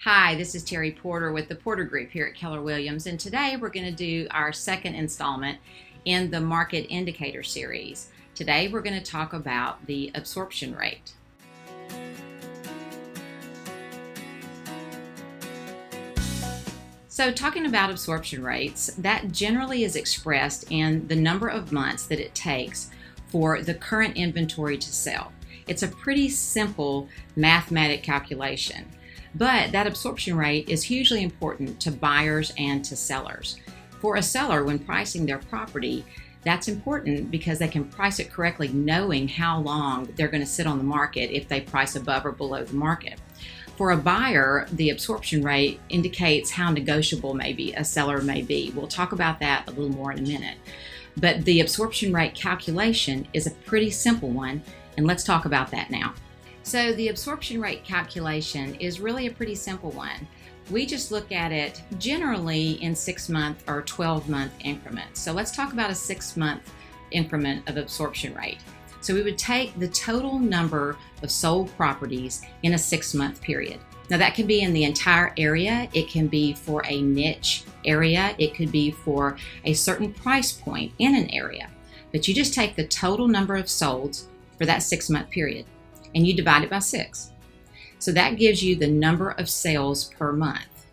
Hi, this is Terry Porter with the Porter Group here at Keller Williams, and today we're going to do our second installment in the Market Indicator series. Today we're going to talk about the absorption rate. So talking about absorption rates, that generally is expressed in the number of months that it takes for the current inventory to sell. It's a pretty simple mathematic calculation. But that absorption rate is hugely important to buyers and to sellers. For a seller, when pricing their property, that's important because they can price it correctly knowing how long they're going to sit on the market if they price above or below the market. For a buyer, the absorption rate indicates how negotiable maybe a seller may be. We'll talk about that a little more in a minute. But the absorption rate calculation is a pretty simple one, and let's talk about that now. So the absorption rate calculation is really a pretty simple one. We just look at it generally in 6-month or 12-month increments. So let's talk about a 6-month increment of absorption rate. So we would take the total number of sold properties in a 6-month period. Now that can be in the entire area, it can be for a niche area, it could be for a certain price point in an area. But you just take the total number of solds for that 6-month period, and you divide it by 6. So that gives you the number of sales per month.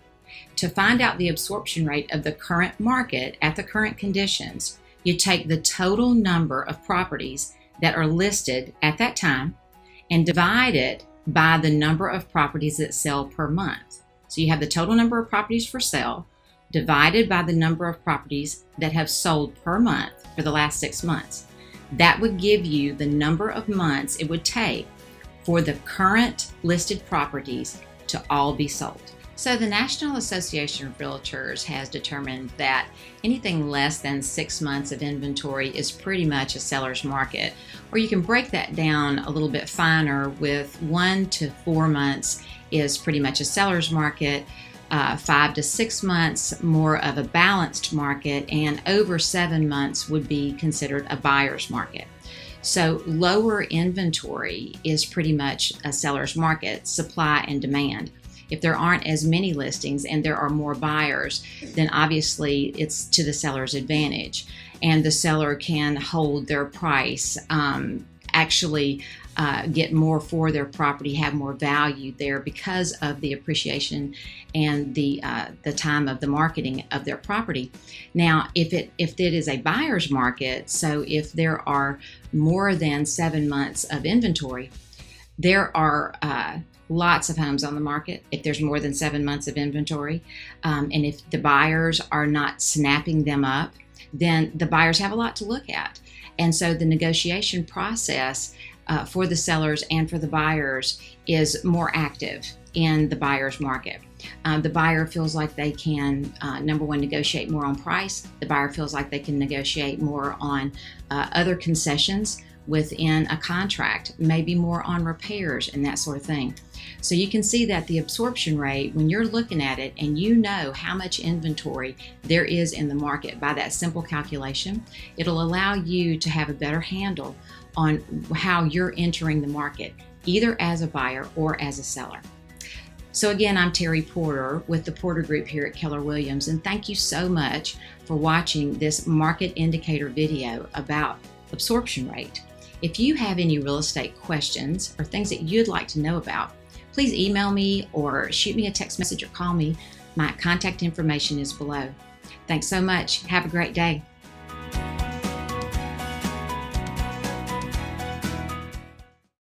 To find out the absorption rate of the current market at the current conditions, you take the total number of properties that are listed at that time and divide it by the number of properties that sell per month. So you have the total number of properties for sale divided by the number of properties that have sold per month for the last 6 months. That would give you the number of months it would take for the current listed properties to all be sold. So the National Association of Realtors has determined that anything less than 6 months of inventory is pretty much a seller's market. Or you can break that down a little bit finer with 1 to 4 months is pretty much a seller's market, 5 to 6 months more of a balanced market, and over 7 months would be considered a buyer's market. So lower inventory is pretty much a seller's market, supply and demand. If there aren't as many listings and there are more buyers, then obviously it's to the seller's advantage. And the seller can hold their price, actually get more for their property, have more value there because of the appreciation and the time of the marketing of their property. Now, if it is a buyer's market, so if there are more than 7 months of inventory, there are lots of homes on the market if there's more than 7 months of inventory. And if the buyers are not snapping them up, then the buyers have a lot to look at. And so the negotiation process for the sellers and for the buyers is more active in the buyer's market. The buyer feels like they can, number one, negotiate more on price. The buyer feels like they can negotiate more on other concessions within a contract, maybe more on repairs and that sort of thing. So you can see that the absorption rate, when you're looking at it and you know how much inventory there is in the market by that simple calculation, it'll allow you to have a better handle on how you're entering the market, either as a buyer or as a seller. So again, I'm Terry Porter with the Porter Group here at Keller Williams, and thank you so much for watching this market indicator video about absorption rate. If you have any real estate questions or things that you'd like to know about, please email me or shoot me a text message or call me. My contact information is below. Thanks so much. Have a great day.